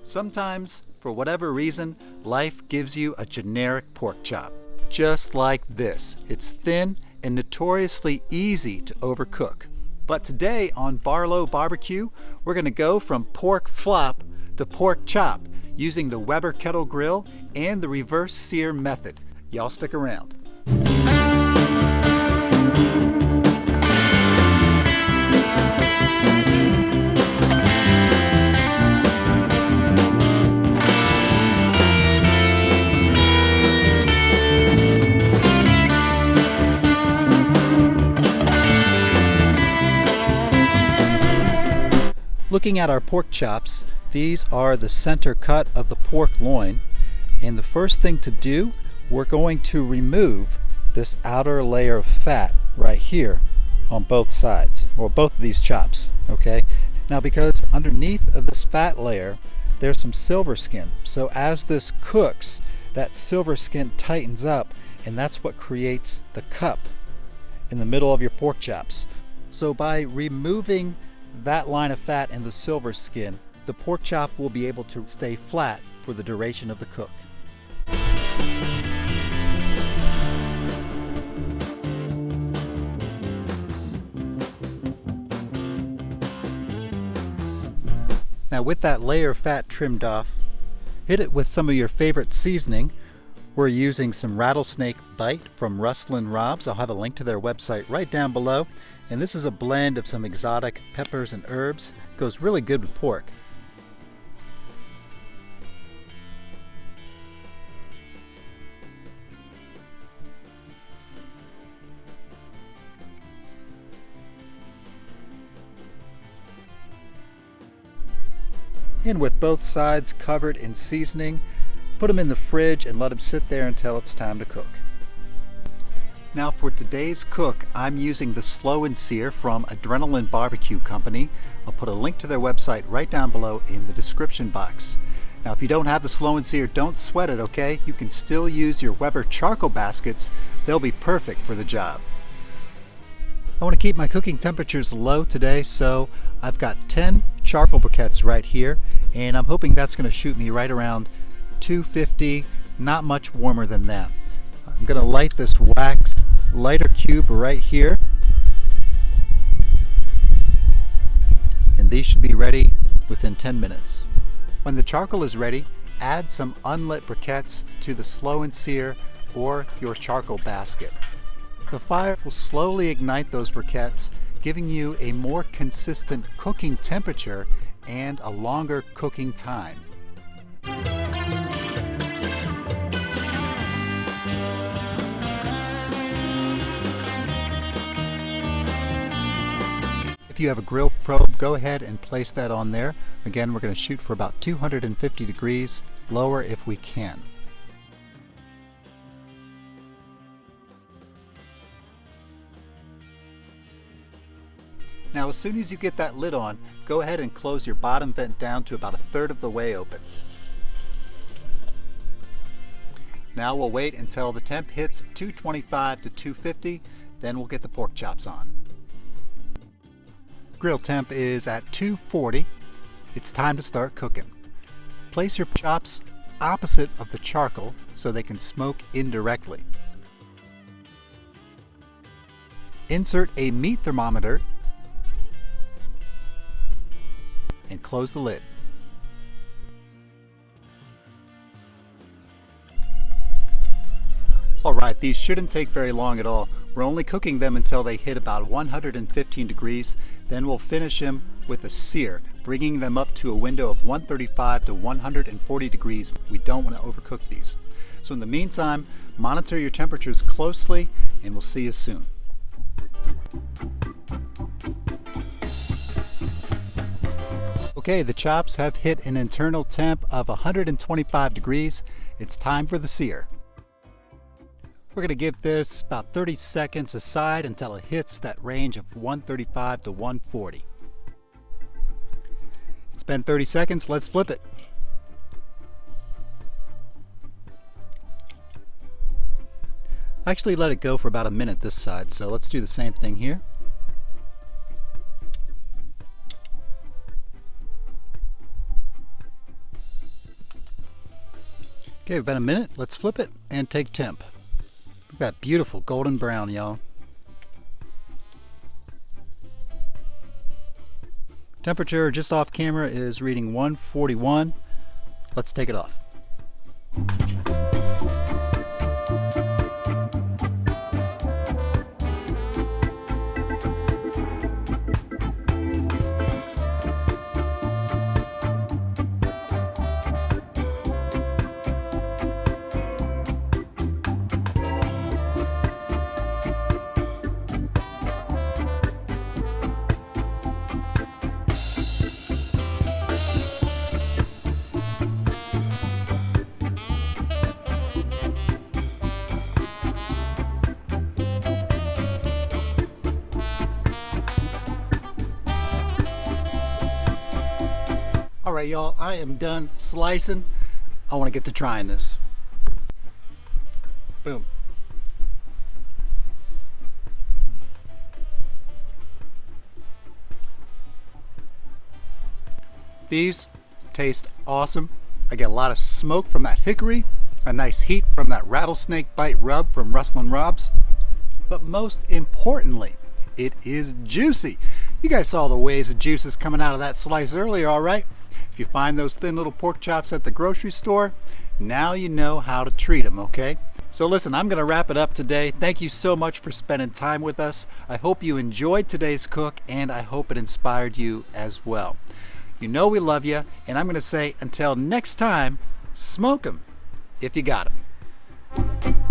Sometimes, for whatever reason, life gives you a generic pork chop. Just like this. It's thin and notoriously easy to overcook. But today on Barlow BBQ, we're going to go from pork flop to pork chop using the Weber Kettle Grill and the reverse sear method. Y'all stick around. Looking at our pork chops, these are the center cut of the pork loin, and the first thing to do, we're going to remove this outer layer of fat right here on both sides, or both of these chops, okay? Now because underneath of this fat layer there's some silver skin, so as this cooks that silver skin tightens up, and that's what creates the cup in the middle of your pork chops. So by removing that line of fat and the silver skin, the pork chop will be able to stay flat for the duration of the cook. Now with that layer of fat trimmed off, hit it with some of your favorite seasoning. We're using some Rattlesnake Bite from Rustlin Robs. I'll have a link to their website right down below. And this is a blend of some exotic peppers and herbs. It goes really good with pork. And with both sides covered in seasoning, put them in the fridge and let them sit there until it's time to cook. Now for today's cook, I'm using the Slow N Sear from Untitled BBQ company. I'll put a link to their website right down below in the description box. Now if you don't have the Slow N Sear, don't sweat it, okay? You can still use your Weber charcoal baskets. They'll be perfect for the job. I want to keep my cooking temperatures low today, so I've got 10 charcoal briquettes right here, and I'm hoping that's going to shoot me right around 250, not much warmer than that. I'm going to light this wax lighter cube right here, and these should be ready within 10 minutes. When the charcoal is ready, add some unlit briquettes to the Slow N Sear or your charcoal basket. The fire will slowly ignite those briquettes, giving you a more consistent cooking temperature and a longer cooking time. If you have a grill probe, go ahead and place that on there. Again, we're going to shoot for about 250 degrees, lower if we can. Now as soon as you get that lid on, go ahead and close your bottom vent down to about 1/3 of the way open. Now we'll wait until the temp hits 225 to 250, then we'll get the pork chops on. Grill temp is at 240. It's time to start cooking. Place your chops opposite of the charcoal so they can smoke indirectly. Insert a meat thermometer and close the lid. Alright, these shouldn't take very long at all. We're only cooking them until they hit about 115 degrees. Then we'll finish them with a sear, bringing them up to a window of 135 to 140 degrees. We don't want to overcook these. So in the meantime, monitor your temperatures closely and we'll see you soon. Okay, the chops have hit an internal temp of 125 degrees. It's time for the sear. We're going to give this about 30 seconds aside until it hits that range of 135 to 140. It's been 30 seconds, let's flip it. I actually let it go for about a minute this side, so let's do the same thing here. Okay, about a minute. Let's flip it and take temp. Look at that beautiful golden brown, y'all. Temperature just off camera is reading 141. Let's take it off. Alright y'all, I am done slicing. I want to get to trying this. Boom. These taste awesome. I get a lot of smoke from that hickory, a nice heat from that Rattlesnake Bite rub from Rustlin Robs. But most importantly, it is juicy. You guys saw the waves of juices coming out of that slice earlier, alright? If you find those thin little pork chops at the grocery store, now you know how to treat them, okay? So listen, I'm going to wrap it up today. Thank you so much for spending time with us. I hope you enjoyed today's cook, and I hope it inspired you as well. You know we love you, and I'm going to say until next time, smoke 'em if you got 'em.